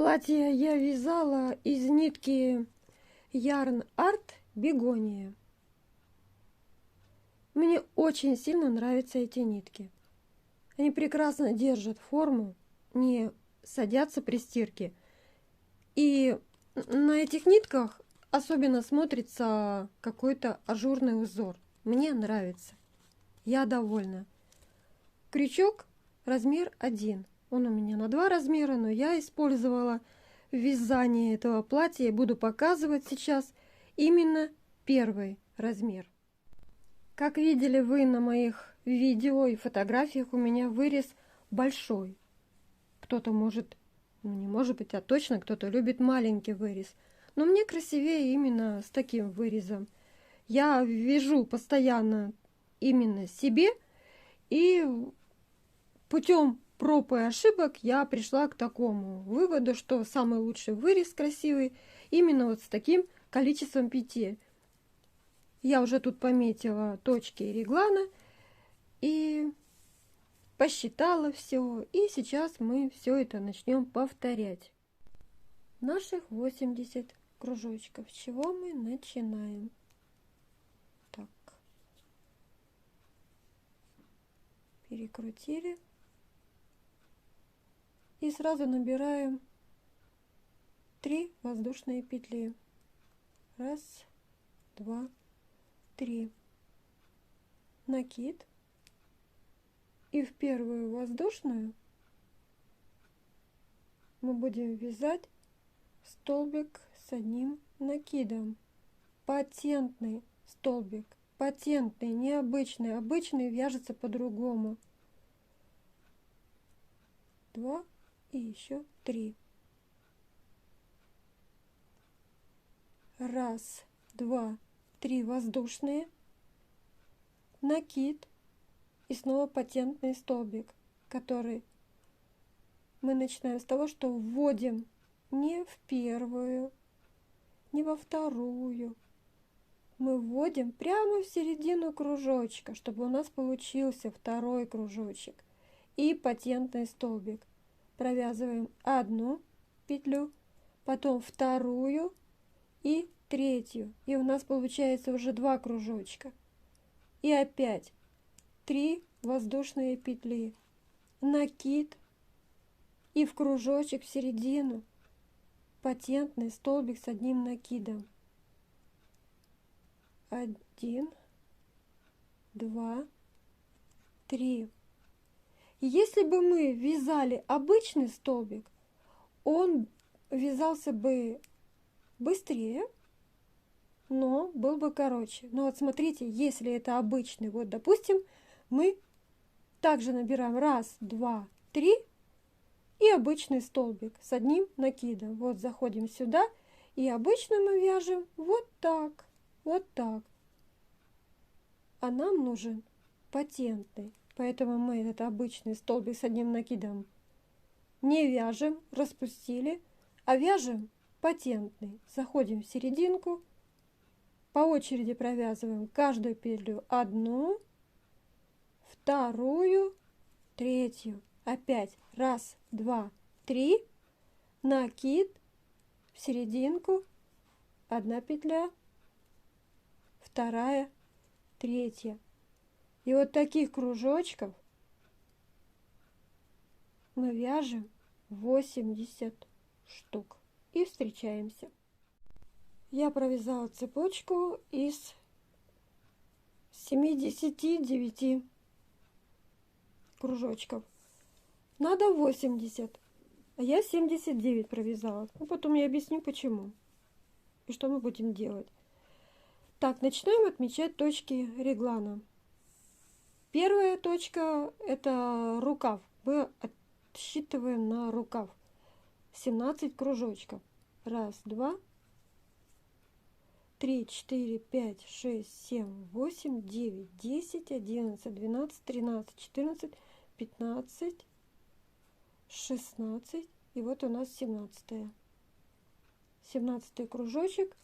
Платье я вязала из нитки Yarn Art Бегония. Мне очень сильно нравятся эти нитки. Они прекрасно держат форму, не садятся при стирке. И на этих нитках особенно смотрится какой-то ажурный узор. Мне нравится. Я довольна. Крючок размер 1. Он у меня на 2 размера, но я использовала в вязании этого платья и буду показывать сейчас именно первый размер. Как видели вы на моих видео и фотографиях, у меня вырез большой. Кто-то может, не может быть, а точно кто-то любит маленький вырез. Но мне красивее именно с таким вырезом. Я вяжу постоянно именно себе, и путем проб и ошибок я пришла к такому выводу, что самый лучший вырез красивый именно вот с таким количеством петель. Я уже тут пометила точки реглана и посчитала все. И сейчас мы все это начнем повторять. Наших 80 кружочков. С чего мы начинаем? Так. Перекрутили. И сразу набираем 3 воздушные петли. Раз, два, 3. Накид. И в первую воздушную мы будем вязать столбик с одним накидом. Патентный столбик. Патентный, необычный. Обычный вяжется по-другому. 2 и еще 3. Раз, два, 3 воздушные, накид и снова патентный столбик, который мы начинаем с того, что вводим не в первую, не во вторую. Мы вводим прямо в середину кружочка, чтобы у нас получился второй кружочек. И патентный столбик. Провязываем одну петлю, потом вторую и третью. И у нас получается уже 2 кружочка. И опять 3 воздушные петли. Накид и в кружочек в середину патентный столбик с одним накидом. 1, 2, 3. Если бы мы вязали обычный столбик, он вязался бы быстрее, но был бы короче. Но вот смотрите, если это обычный, вот допустим, мы также набираем 1, 2, 3 и обычный столбик с одним накидом. Вот заходим сюда, и обычно мы вяжем вот так, вот так. А нам нужен патентный. Поэтому мы этот обычный столбик с одним накидом не вяжем, распустили, а вяжем патентный. Заходим в серединку, по очереди провязываем каждую петлю одну, вторую, третью. Опять 1, 2, 3, накид в серединку, 1 петля, вторая, третья. И вот таких кружочков мы вяжем 80 штук. И встречаемся. Я провязала цепочку из 79 кружочков. Надо 80, а я 79 провязала. Ну, потом я объясню, почему и что мы будем делать. Так, начинаем отмечать точки реглана. Первая точка – это рукав. Мы отсчитываем на рукав 17 кружочков. 1, 2, 3, 4, 5, 6, 7, 8, 9, 10, 11, 12, 13, 14, 15, 16. И вот у нас 17. 17 кружочек.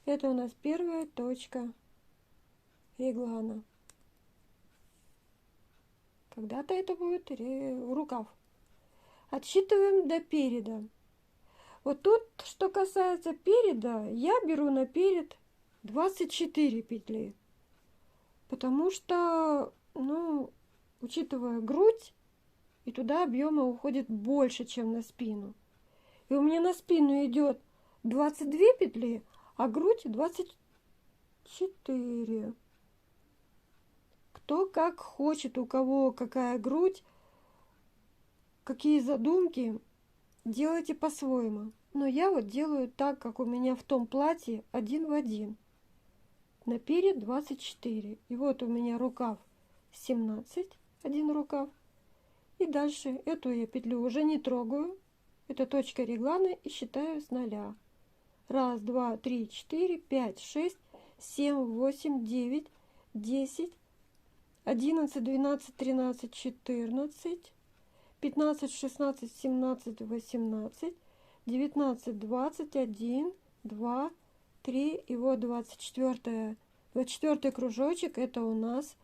Это у нас первая точка реглана. Когда-то это будет рукав. Отсчитываем до переда. Вот тут, что касается переда, я беру на перед 24 петли, потому что, ну, учитывая грудь, и туда объема уходит больше, чем на спину. И у меня на спину идет 22 петли, а грудь 24. Кто как хочет, у кого какая грудь, какие задумки, делайте по-своему. Но я вот делаю так, как у меня в том платье, один в один. Наперед 24. И вот у меня рукав 17, один рукав. И дальше эту я петлю уже не трогаю. Это точка реглана и считаю с 0. 1, 2, 3, 4, 5, 6, 7, 8, 9, 10, 11, 12, 13, 14, 15, 16, 17, 18, 19, 20, 1, 2, 3. И вот 24 кружочек. Это у нас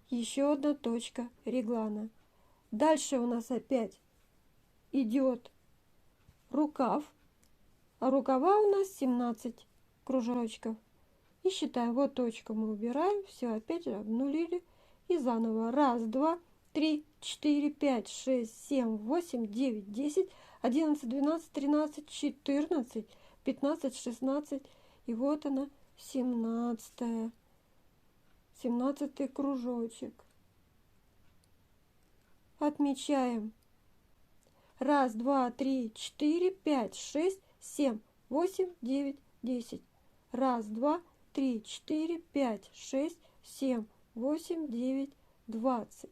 еще одна точка реглана. Дальше у нас опять идет рукав. А рукава у нас 17 кружочков. И считаем, вот точку мы убираем, все, опять же обнулили. И заново. 1, 2, 3, 4, 5, 6, 7, 8, 9, 10, 11, 12, 13, 14, 15, 16. И вот она, 17 кружочек. Отмечаем. 1, 2, 3, 4, 5, 6, 7, 8, 9, 10. 1, 2, 3, 4, 5, 6, 7, 8, 9, 20.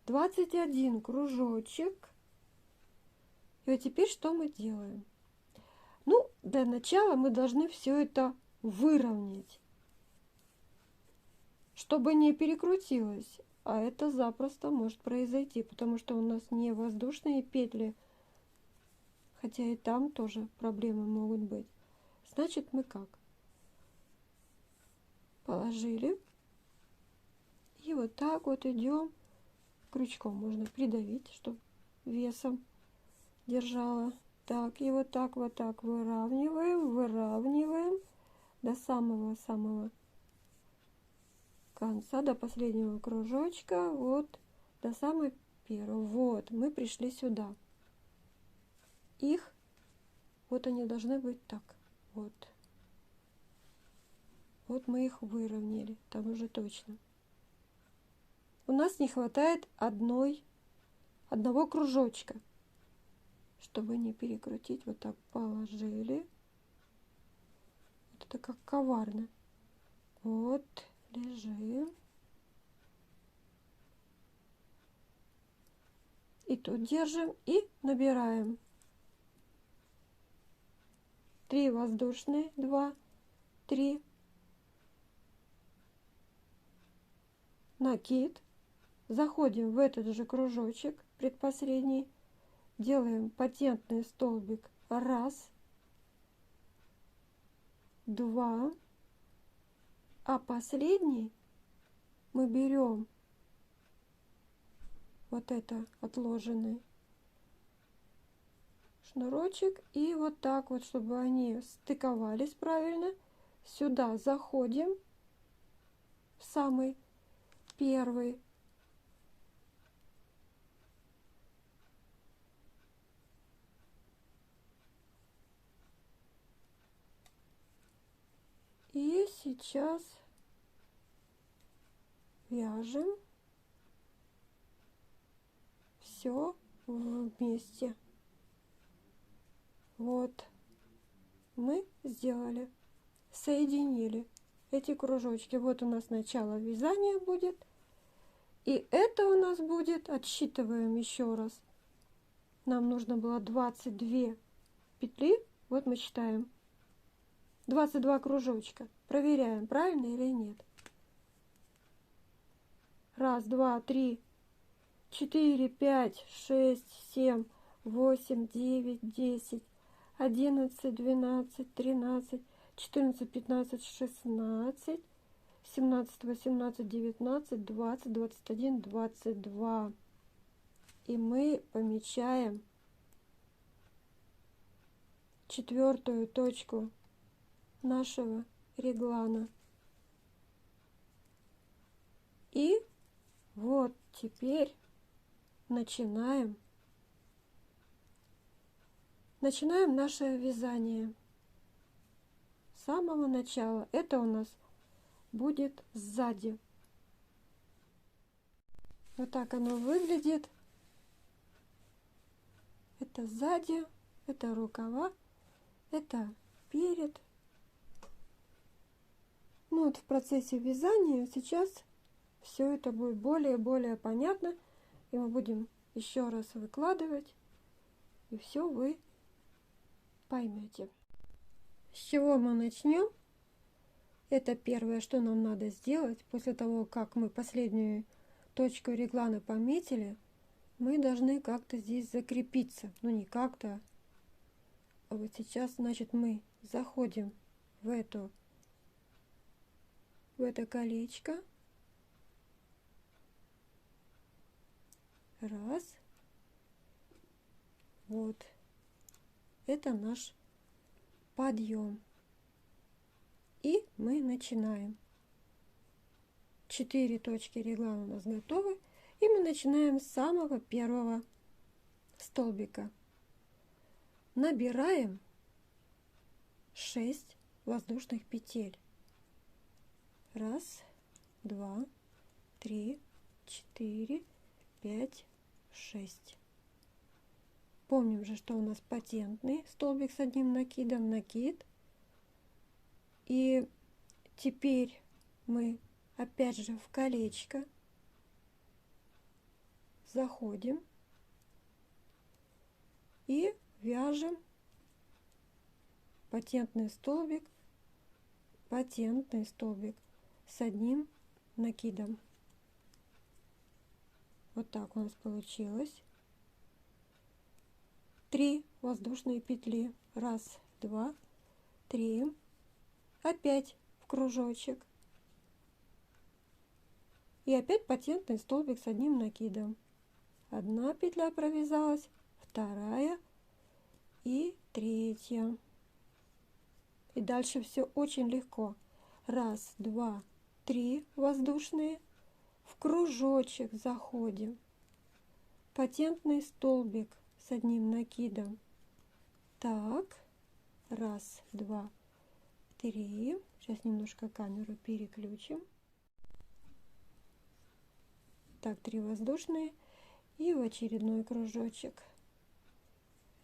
21 кружочек. И вот теперь что мы делаем? Ну, для начала мы должны все это выровнять, чтобы не перекрутилось. А это запросто может произойти, потому что у нас не воздушные петли, хотя и там тоже проблемы могут быть. Значит, мы как? Положили. И вот так вот идем. Крючком можно придавить, чтобы весом держала. Так, и вот так выравниваем до самого-самого конца, до последнего кружочка, вот до самой первого. Вот, мы пришли сюда. Их, вот они должны быть так. Вот. Вот мы их выровняли, там уже точно. У нас не хватает одного кружочка. Чтобы не перекрутить, вот так положили. Вот это как коварно. Вот, лежим. И тут держим и набираем. 3 воздушные, 2, 3. Накид. Заходим в этот же кружочек, предпоследний. Делаем патентный столбик. 1, 2. А последний мы берем вот это отложенный шнурочек и вот так вот, чтобы они стыковались правильно, сюда заходим в самый первый. И сейчас вяжем все вместе. Вот мы сделали, соединили эти кружочки. Вот у нас начало вязания будет. И это у нас будет, отсчитываем еще раз. Нам нужно было 22 петли. Вот мы считаем 22 кружочка. Проверяем, правильно или нет. 1, 2, 3, 4, 5, 6, 7, 8, 9, 10, 11, 12, 13, 14, 15, 16, 17, 18, 19, 20, 21, 22. И мы помечаем четвертую точку нашего реглана. И вот теперь начинаем наше вязание. С самого начала. Это у нас будет сзади. Вот так оно выглядит. Это сзади, это рукава, это перед. Ну вот в процессе вязания сейчас все это будет более и более понятно. И мы будем еще раз выкладывать. И все вы поймете. С чего мы начнем? Это первое, что нам надо сделать. После того, как мы последнюю точку реглана пометили, мы должны как-то здесь закрепиться. Ну не как-то, а вот сейчас, значит, мы заходим в это колечко. Раз. Вот. Это наш подъем. И мы начинаем. 4 точки реглана у нас готовы. И мы начинаем с самого первого столбика. Набираем 6 воздушных петель. 1, 2, 3, 4, 5, 6. Помним же, что у нас патентный столбик с одним накидом, накид. И теперь мы опять же в колечко заходим и вяжем патентный столбик с одним накидом. Вот так у нас получилось. 3 воздушные петли. 1, 2, 3. Опять в кружочек. И опять патентный столбик с одним накидом. 1 петля провязалась, 2 и 3. И дальше все очень легко. 1, 2, 3 воздушные. В кружочек заходим. Патентный столбик с одним накидом. Так. 1, 2, 3. Сейчас немножко камеру переключим. Так, 3 воздушные. И в очередной кружочек.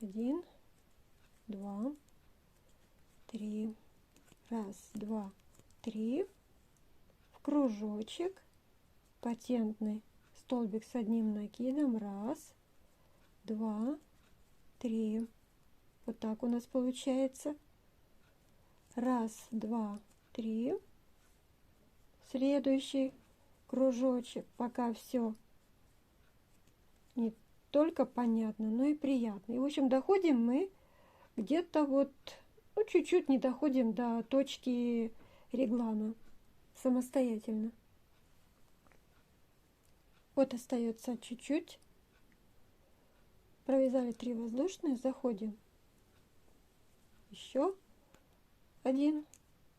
1, 2, 3. 1, 2, 3. В кружочек. Патентный столбик с одним накидом. 1, 2, 3. Вот так у нас получается. 1, 2, 3. Следующий кружочек. Пока все не только понятно, но и приятно. И в общем доходим мы где-то вот, ну чуть-чуть не доходим до точки реглана самостоятельно. Вот остается чуть-чуть. Провязали 3 воздушные, заходим. Еще один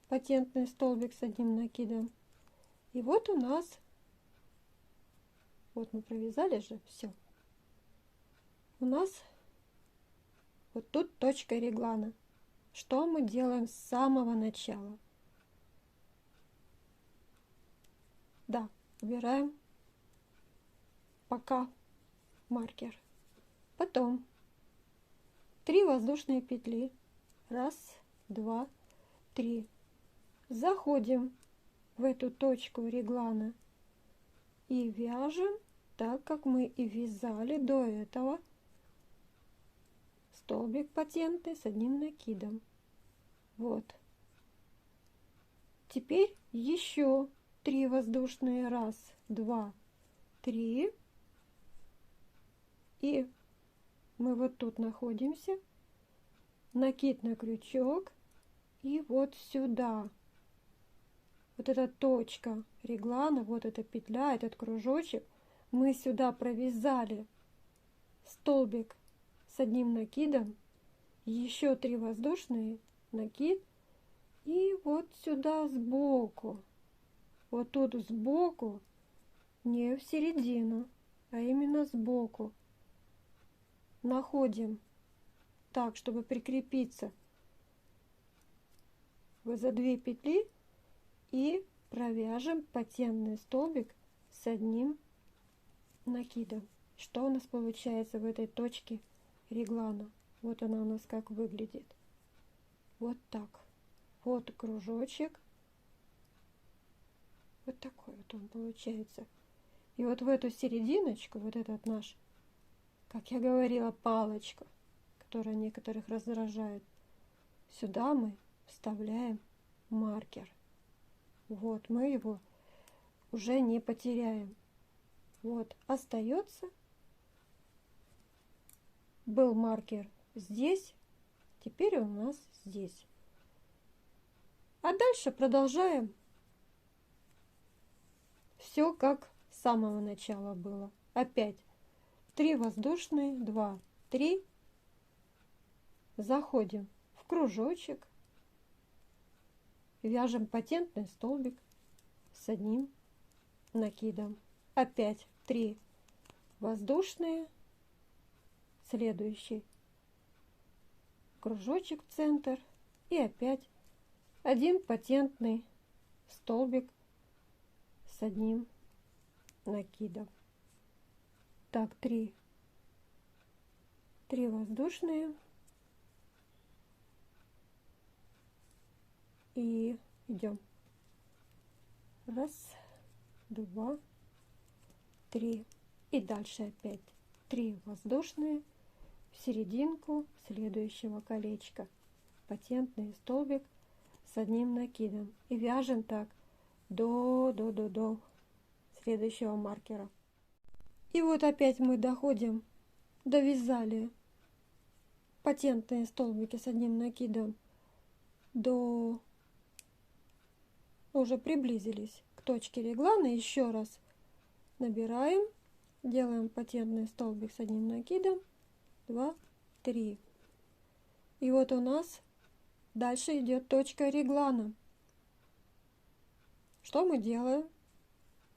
патентный столбик с одним накидом. И вот у нас, вот мы провязали же, все. У нас вот тут точка реглана. Что мы делаем с самого начала? Да, убираем пока маркер. Потом 3 воздушные петли. 1, 2, 3. Заходим в эту точку реглана и вяжем так, как мы и вязали до этого столбик патентный с одним накидом. Вот. Теперь еще 3 воздушные. 1, 2, 3. И мы вот тут находимся. Накид на крючок. И вот сюда. Вот эта точка реглана, вот эта петля, этот кружочек. Мы сюда провязали столбик с одним накидом. еще 3 воздушные, накид, и вот сюда сбоку, вот тут сбоку, не в середину, а именно сбоку, находим так, чтобы прикрепиться за 2 петли и провяжем патентный столбик с одним накидом. Что у нас получается в этой точке реглана? Вот она у нас как выглядит. Вот так. Вот кружочек. Вот такой вот он получается. И вот в эту серединочку, вот этот наш, как я говорила, палочка, которая некоторых раздражает, сюда мы вставляем маркер. Вот, мы его уже не потеряем. Вот, остается. Был маркер здесь, теперь он у нас здесь. А дальше продолжаем все как с самого начала было. Опять 3 воздушные, 2, 3. Заходим в кружочек, вяжем патентный столбик с одним накидом. Опять 3 воздушные, следующий кружочек в центр и опять один патентный столбик с одним накидом. Так, 3 воздушные и идем. 1, 2, 3 и дальше опять 3 воздушные в серединку следующего колечка, патентный столбик с одним накидом и вяжем так до следующего маркера. И вот опять мы доходим, довязали патентные столбики с одним накидом до, уже приблизились к точке реглана. Еще раз набираем, делаем патентный столбик с одним накидом, 2, 3. И вот у нас дальше идет точка реглана. Что мы делаем?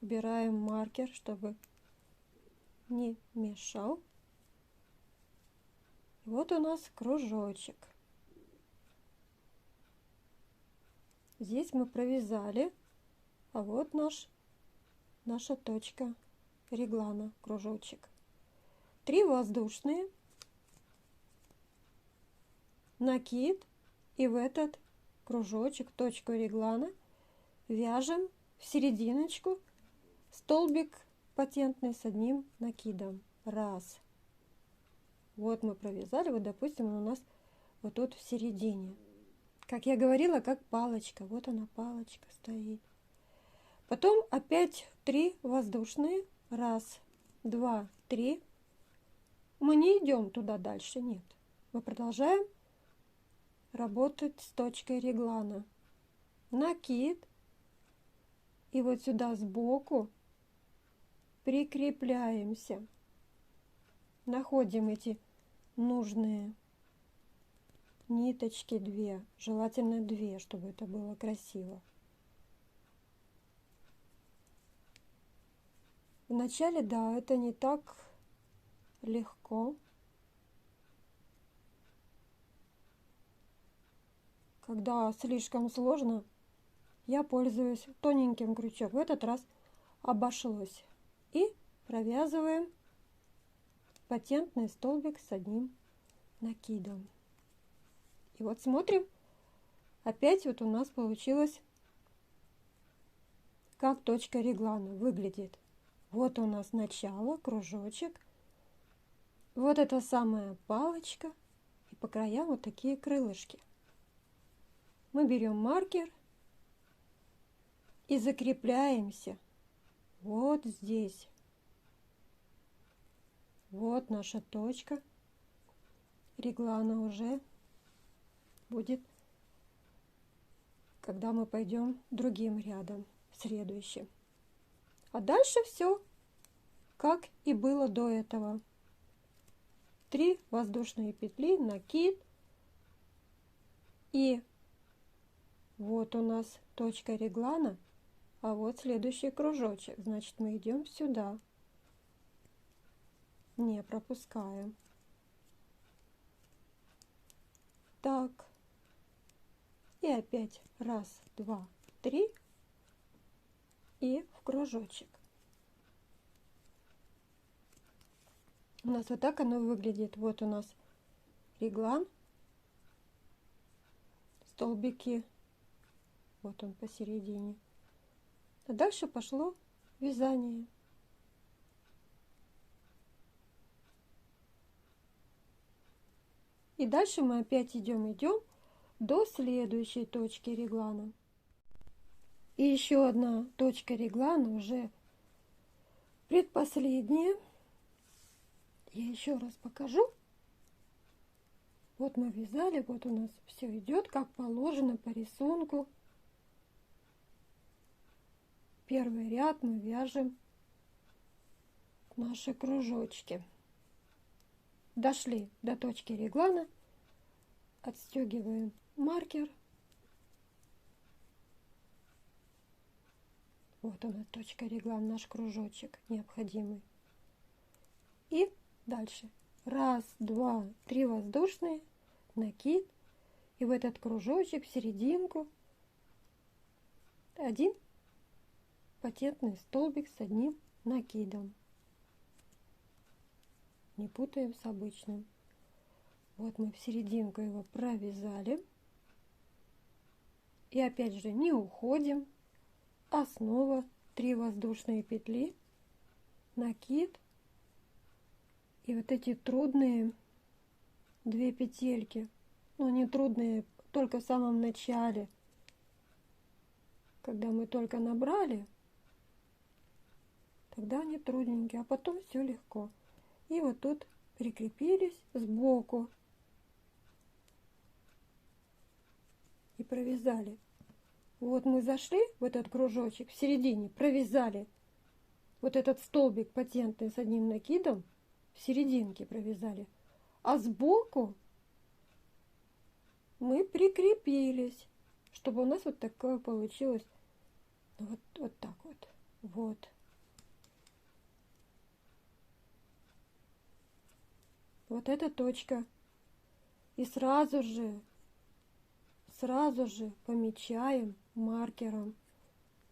Убираем маркер, чтобы не мешал. И вот у нас кружочек. Здесь мы провязали, а вот наша точка реглана, кружочек. 3 воздушные, накид, и в этот кружочек, точку реглана, вяжем в серединочку столбик патентный с одним накидом. 1. Вот мы провязали, вот допустим он у нас вот тут в середине. Как я говорила, как палочка. Вот она, палочка стоит. Потом опять 3 воздушные. 1, 2, 3. Мы не идем туда дальше, нет. Мы продолжаем работать с точкой реглана. Накид. И вот сюда сбоку прикрепляемся. Находим эти нужные ниточки 2. Желательно 2, чтобы это было красиво. Вначале, да, это не так легко. Когда слишком сложно, я пользуюсь тоненьким крючком. В этот раз обошлось. И провязываем патентный столбик с одним накидом. И вот смотрим, опять вот у нас получилось, как точка реглана выглядит. Вот у нас начало, кружочек. Вот эта самая палочка. И по краям вот такие крылышки. Мы берем маркер и закрепляемся вот здесь. Вот наша точка реглана уже будет, когда мы пойдем другим рядом, следующим. А дальше все, как и было до этого. 3 воздушные петли, накид, И вот у нас точка реглана, а вот следующий кружочек. Значит, мы идем сюда, не пропускаем. Так. И опять раз, два, три. И в кружочек. У нас вот так оно выглядит. Вот у нас реглан, столбики. Вот он посередине. А дальше пошло вязание. И дальше мы опять идем до следующей точки реглана. И еще одна точка реглана, уже предпоследняя. Я еще раз покажу. Вот мы вязали, вот у нас все идет как положено по рисунку. Первый ряд мы вяжем наши кружочки. Дошли до точки реглана, отстегиваем маркер. Вот она, точка реглан, наш кружочек необходимый. И дальше. Раз, два, три воздушные, накид. И в этот кружочек, в серединку, один патентный столбик с одним накидом. Не путаем с обычным. Вот мы в серединку его провязали. И опять же не уходим. А снова 3 воздушные петли, накид. И вот эти трудные 2 петельки, ну не трудные, только в самом начале, когда мы только набрали, тогда они трудненькие, а потом все легко. И вот тут прикрепились сбоку и провязали. Вот мы зашли в этот кружочек, в середине провязали вот этот столбик патентный с одним накидом, в серединке провязали, а сбоку мы прикрепились, чтобы у нас вот такое получилось, вот так вот, вот. Вот эта точка. И сразу же помечаем маркером,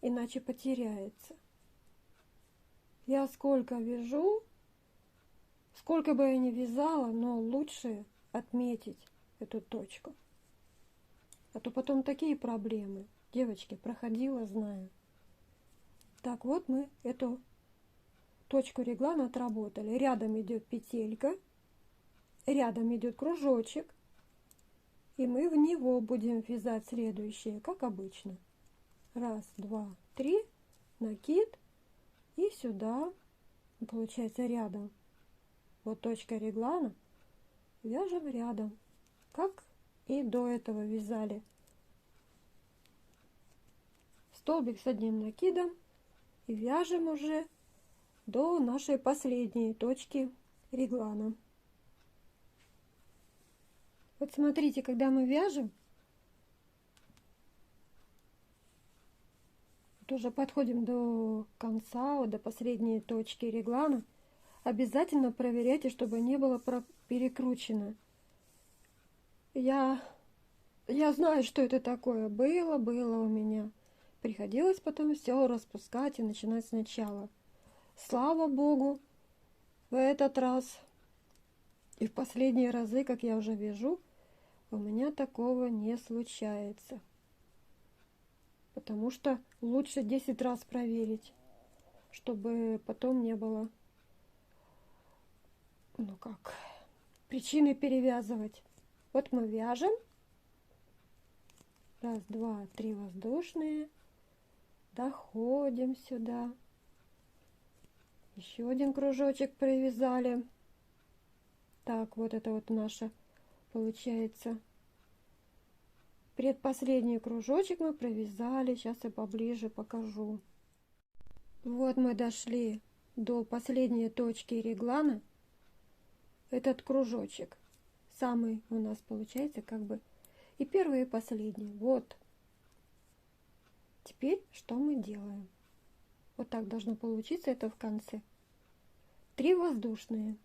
иначе потеряется. Я сколько вяжу, сколько бы я ни вязала, но лучше отметить эту точку. А то потом такие проблемы. Девочки, проходила, знаю. Так, вот мы эту точку реглана отработали. Рядом идет петелька, рядом идет кружочек. И мы в него будем вязать следующее, как обычно. Раз, два, три, накид. И сюда, получается, рядом. Вот точка реглана. Вяжем рядом, как и до этого вязали. Столбик с одним накидом. И вяжем уже до нашей последней точки реглана. Вот смотрите, когда мы вяжем, вот уже подходим до конца, вот до последней точки реглана, обязательно проверяйте, чтобы не было перекручено. Я знаю, что это такое. Было у меня. Приходилось потом все распускать и начинать сначала. Слава Богу, в этот раз и в последние разы, как я уже вяжу, у меня такого не случается. Потому что лучше 10 раз проверить, чтобы потом не было, ну как, причины перевязывать. Вот мы вяжем. Раз, два, три воздушные. Доходим сюда. Еще один кружочек провязали. Так, вот это вот наша, получается, предпоследний кружочек мы провязали. Сейчас я поближе покажу. Вот мы дошли до последней точки реглана. Этот кружочек самый у нас получается как бы И первый, и последний. Вот. Теперь что мы делаем? Вот так должно получиться это в конце. 3 воздушные.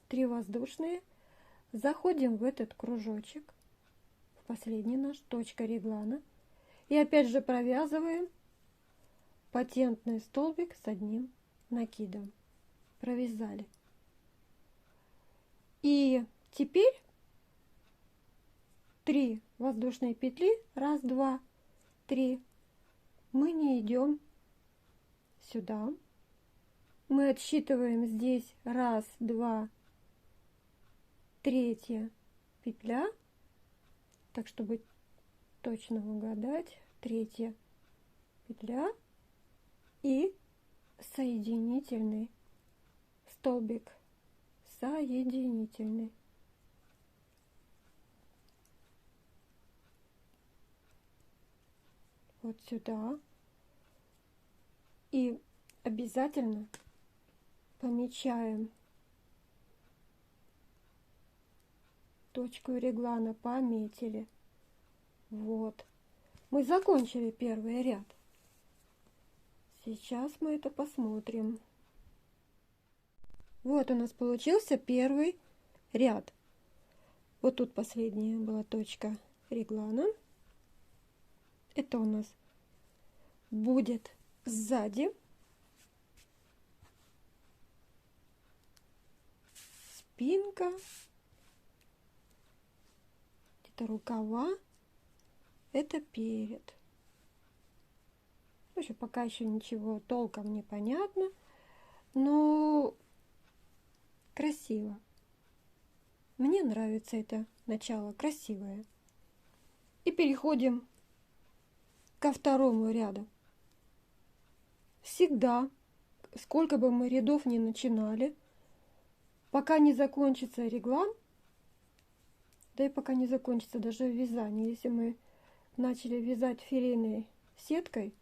3 воздушные. Заходим в этот кружочек, в последний наш, точка реглана. И опять же провязываем патентный столбик с одним накидом. Провязали. И теперь 3 воздушные петли. 1, 2, 3. Мы не идем сюда. Мы отсчитываем здесь 1, 2, 3 петля. Так, чтобы точно угадать. 3 петля и соединительный столбик. Соединительный. Вот сюда. И обязательно помечаем точку реглана, пометили. Вот. Мы закончили первый ряд. Сейчас мы это посмотрим. Вот у нас получился первый ряд. Вот тут последняя была точка реглана. Это у нас будет сзади. Спинка. Это рукава. Это перед. В общем, пока еще ничего толком не понятно, но красиво. Мне нравится это начало, красивое. И переходим ко второму ряду. Всегда, сколько бы мы рядов ни начинали, пока не закончится реглан, да и пока не закончится даже вязание, если мы начали вязать филейной сеткой,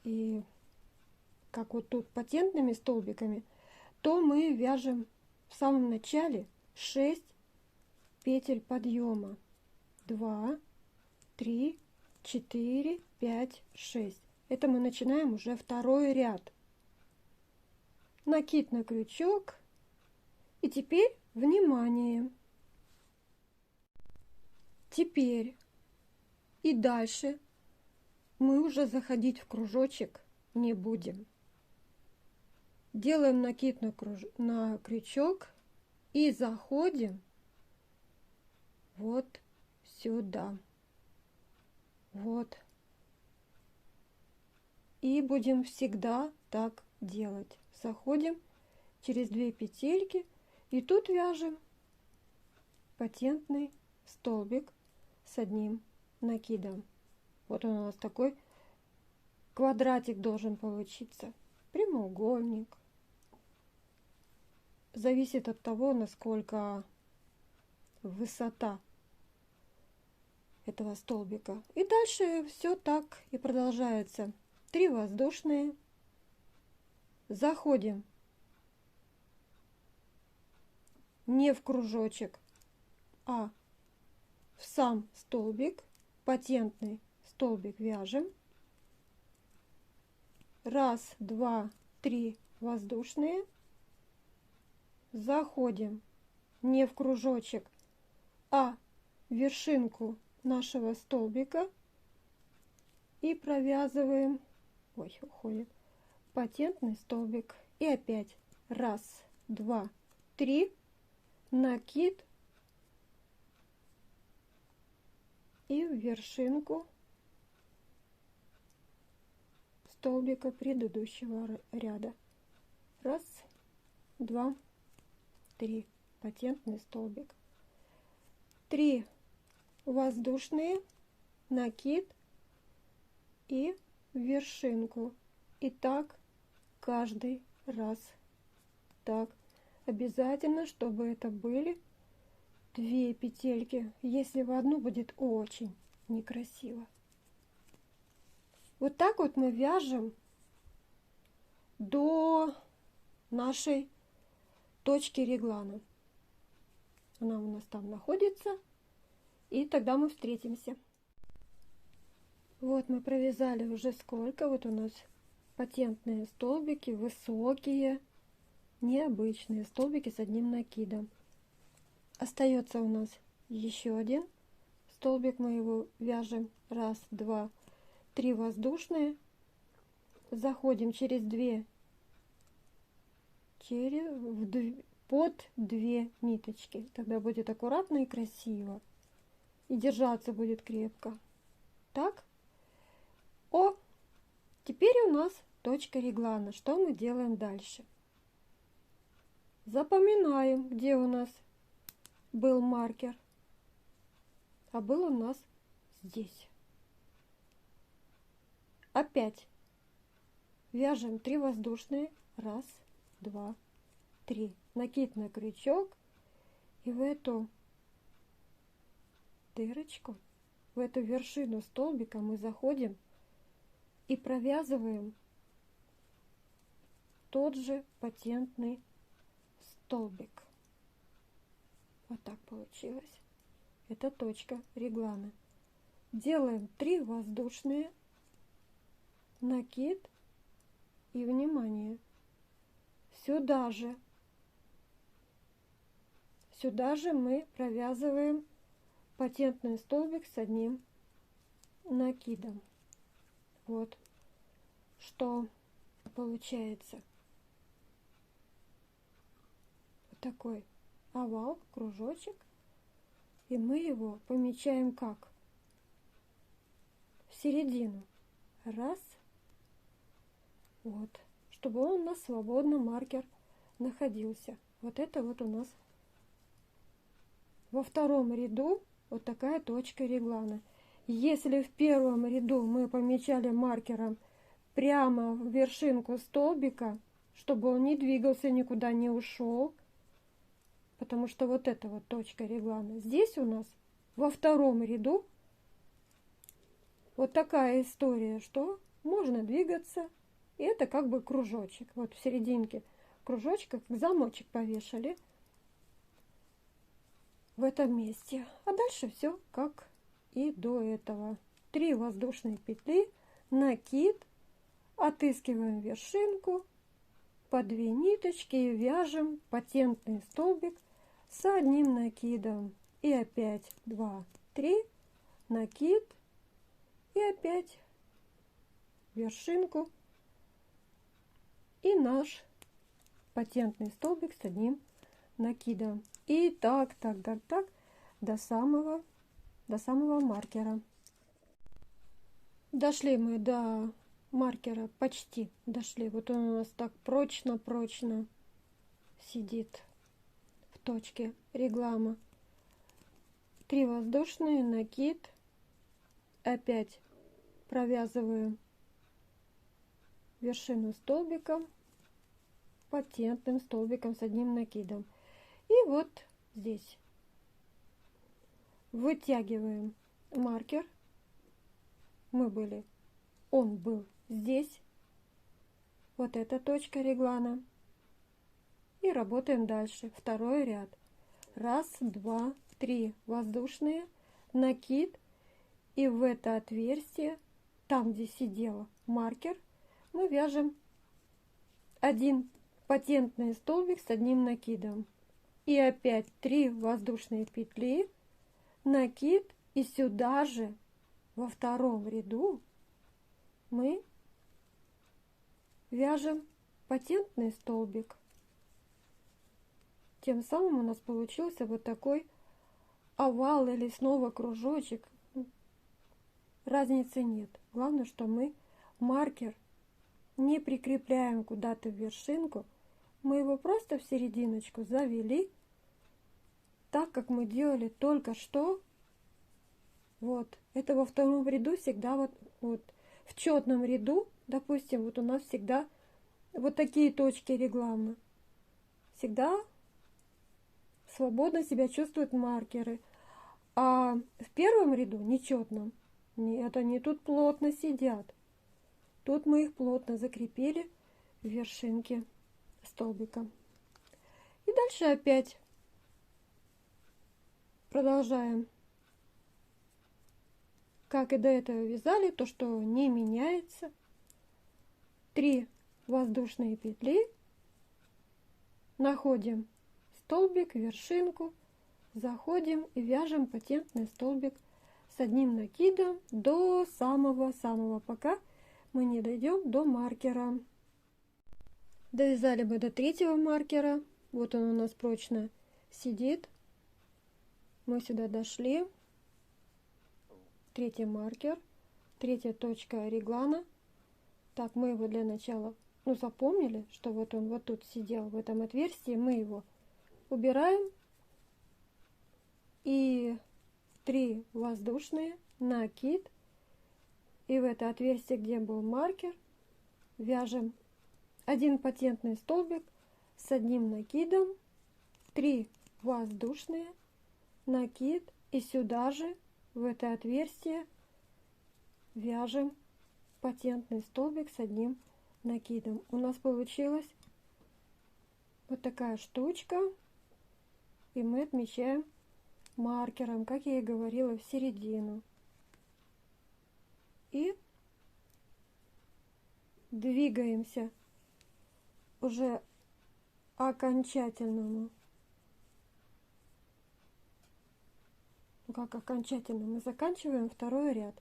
и как вот тут патентными столбиками, то мы вяжем в самом начале 6 петель подъема. 2, 3, 4, 5, 6. Это мы начинаем уже второй ряд. Накид на крючок. И теперь, внимание! Теперь и дальше мы уже заходить в кружочек не будем. Делаем накид на крючок и заходим вот сюда. Вот. И будем всегда так делать. Заходим через 2 петельки и тут вяжем патентный столбик с одним накидом. Вот он у нас такой квадратик должен получиться. Прямоугольник. Зависит от того, насколько высота этого столбика. И дальше все так и продолжается. 3 воздушные. Заходим не в кружочек, а в сам столбик. Патентный столбик вяжем. 1, 2, 3 воздушные. Заходим не в кружочек, а в вершинку нашего столбика и провязываем, уходит патентный столбик. И опять 1, 2, 3 накид и в вершинку столбика предыдущего ряда. 1, 2, 3 патентный столбик. 3 воздушные, накид и в вершинку. И так каждый раз. Так. Обязательно, чтобы это были 2 петельки. Если в одну, будет очень некрасиво. Вот так вот мы вяжем до нашей точки реглана. Она у нас там находится. И тогда мы встретимся. Вот мы провязали уже сколько. Вот у нас патентные столбики, высокие, необычные столбики с одним накидом. Остается у нас еще один столбик. Мы его вяжем. Раз, два, три воздушные. Заходим через под две ниточки. Тогда будет аккуратно и красиво. И держаться будет крепко. Так. Теперь у нас точка реглана. Что мы делаем дальше? Запоминаем, где у нас был маркер. А был у нас здесь. Опять вяжем 3 воздушные. Раз, два, три. Накид на крючок. И в эту дырочку, в эту вершину столбика мы заходим и провязываем тот же патентный столбик. Вот так получилось. Это точка реглана. Делаем 3 воздушные, накид и, внимание, сюда же мы провязываем патентный столбик с одним накидом. Вот что получается. Вот такой овал, кружочек. И мы его помечаем как? В середину. Раз. Вот. Чтобы он у нас свободно, маркер, находился. Вот это вот у нас во втором ряду вот такая точка реглана. Если в первом ряду мы помечали маркером прямо в вершинку столбика, чтобы он не двигался, никуда не ушел, потому что вот это вот точка реглана. Здесь у нас во втором ряду вот такая история, что можно двигаться, и это как бы кружочек. Вот в серединке кружочка, как замочек повешали в этом месте. А дальше все как и до этого. 3 воздушные петли, накид, отыскиваем вершинку, по 2 ниточки и вяжем патентный столбик с одним накидом. И опять 2, 3, накид, и опять вершинку и наш патентный столбик с одним накидом. И так до самого маркера. Дошли мы до маркера, почти дошли. Вот он у нас так прочно сидит в точке реглана. 3 воздушные, накид, опять провязываем вершину столбика патентным столбиком с одним накидом. И вот здесь вытягиваем маркер. Он был здесь. Вот эта точка реглана. И работаем дальше. Второй ряд. Раз, два, три воздушные, накид. И в это отверстие, там, где сидел маркер, мы вяжем один патентный столбик с одним накидом. И опять 3 воздушные петли, накид, и сюда же во втором ряду мы вяжем патентный столбик. Тем самым у нас получился вот такой овал или снова кружочек. Разницы нет. Главное, что мы маркер не прикрепляем куда-то в вершинку. Мы его просто в серединочку завели, так как мы делали только что. Вот. Это во втором ряду всегда вот в четном ряду, допустим, вот у нас всегда вот такие точки реглана. Всегда свободно себя чувствуют маркеры. А в первом ряду, нечетном, нет, они тут плотно сидят. Тут мы их плотно закрепили в вершинке столбика. И дальше опять продолжаем, как и до этого вязали, то, что не меняется. 3 воздушные петли, находим столбик, вершинку, заходим и вяжем патентный столбик с одним накидом до самого-самого, пока мы не дойдем до маркера. Довязали мы до 3-го маркера. Вот он у нас прочно сидит. Мы сюда дошли. 3-й маркер, 3-я точка реглана. Так, мы его для начала, запомнили, что вот он вот тут сидел, в этом отверстии. Мы его убираем. И 3 воздушные, накид. И в это отверстие, где был маркер, вяжем 1 патентный столбик с одним накидом, 3 воздушные, накид, и сюда же в это отверстие вяжем патентный столбик с одним накидом. У нас получилась вот такая штучка, и мы отмечаем маркером, как я и говорила, в середину. И двигаемся уже окончательному. Как окончательно? Мы заканчиваем 2-й ряд.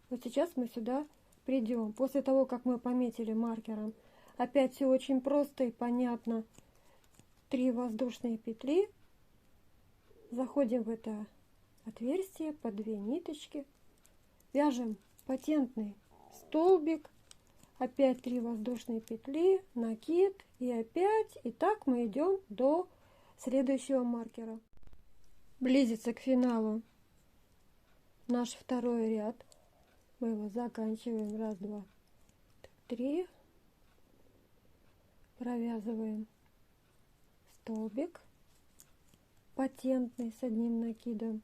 Вот сейчас мы сюда придем. После того, как мы пометили маркером, опять все очень просто и понятно. 3 воздушные петли. Заходим в это отверстие по 2 ниточки. Вяжем патентный столбик. Опять 3 воздушные петли, накид и опять. И так мы идем до следующего маркера. Близится к финалу наш 2-й ряд. Мы его заканчиваем. 1, 2, 3. Провязываем столбик патентный с одним накидом.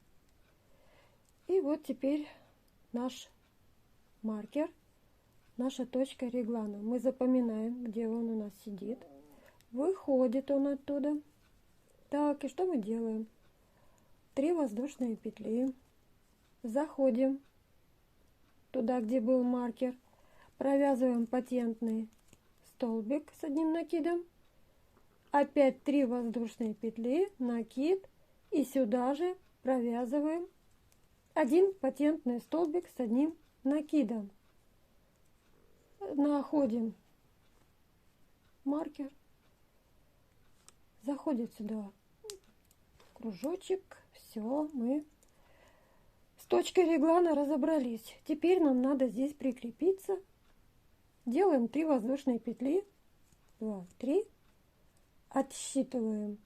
И вот теперь наш маркер, наша точка реглана. Мы запоминаем, где он у нас сидит. Выходит он оттуда. Так, и что мы делаем? 3 воздушные петли. Заходим туда, где был маркер. Провязываем патентный столбик с одним накидом. Опять 3 воздушные петли, накид. И сюда же провязываем 1 патентный столбик с одним накидом. Находим маркер. Заходит сюда кружочек. Все, мы с точкой реглана разобрались. Теперь нам надо здесь прикрепиться. Делаем 3 воздушные петли. 2, 3. Отсчитываем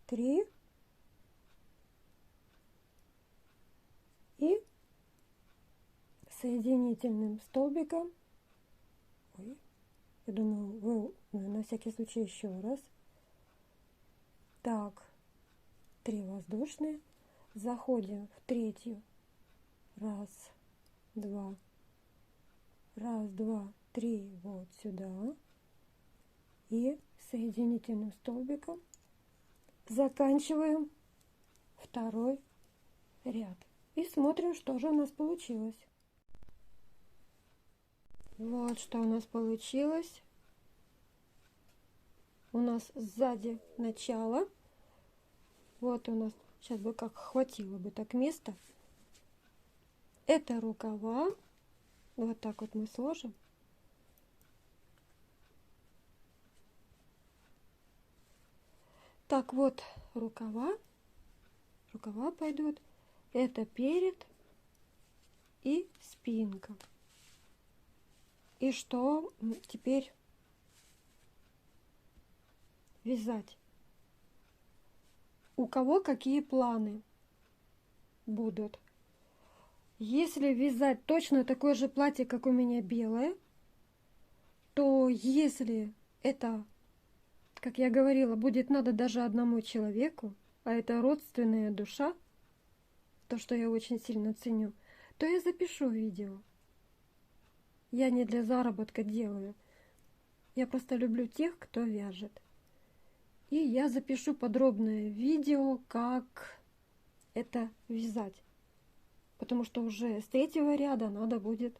3. И соединительным столбиком, я думаю, на всякий случай еще раз. Так, 3 воздушные. Заходим в 3-ю. 1, 2. 1, 2, 3. Вот сюда. И соединительным столбиком заканчиваем 2-й ряд. И смотрим, что же у нас получилось. Вот что у нас получилось. У нас сзади начало. Вот у нас, сейчас бы как хватило бы так места. Это рукава. Вот так вот мы сложим. Так вот, рукава. Рукава пойдут. Это перед и спинка. И что теперь вязать? У кого какие планы будут? Если вязать точно такое же платье, как у меня белое, то если это, как я говорила, будет надо даже одному человеку, а это родственная душа, то, что я очень сильно ценю, то я запишу видео. Я не для заработка делаю. Я просто люблю тех, кто вяжет. И я запишу подробное видео, как это вязать. Потому что уже с третьего ряда надо будет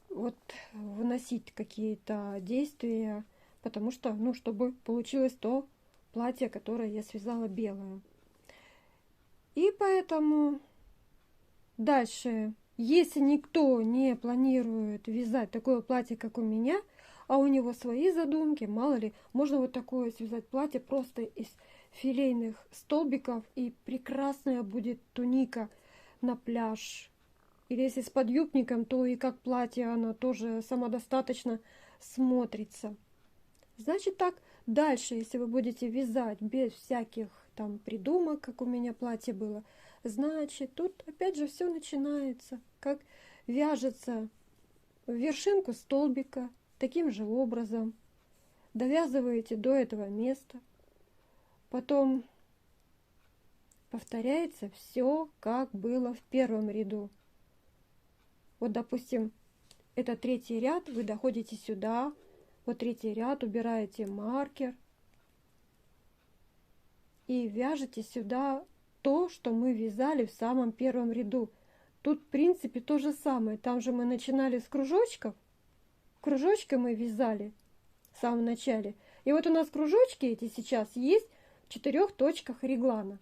вот выносить какие-то действия, потому что, ну, чтобы получилось то платье, которое я связала белое. И поэтому дальше, если никто не планирует вязать такое платье, как у меня, а у него свои задумки, мало ли, можно вот такое связать платье просто из филейных столбиков, и прекрасная будет туника на пляж. Или если с подъюбником, то и как платье оно тоже самодостаточно смотрится. Значит так, дальше, если вы будете вязать без всяких там придумок, как у меня платье было, значит, тут опять же все начинается, как вяжется в вершинку столбика, таким же образом. Довязываете до этого места, потом повторяется все, как было в первом ряду. Вот, допустим, это третий ряд, вы доходите сюда, вот третий ряд, убираете маркер и вяжете сюда то, что мы вязали в самом первом ряду. Тут, в принципе, то же самое. Там же мы начинали с кружочков. Кружочки мы вязали в самом начале. И вот у нас кружочки эти сейчас есть в 4 точках реглана.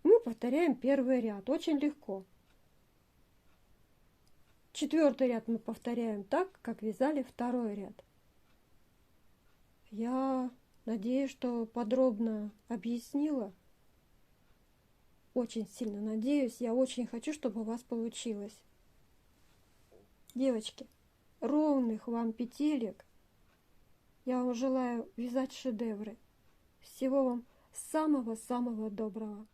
Мы повторяем первый ряд. Очень легко. 4-й ряд мы повторяем так, как вязали 2-й ряд. Я надеюсь, что подробно объяснила. Очень сильно надеюсь. Я очень хочу, чтобы у вас получилось. Девочки, ровных вам петелек. Я вам желаю вязать шедевры. Всего вам самого-самого доброго.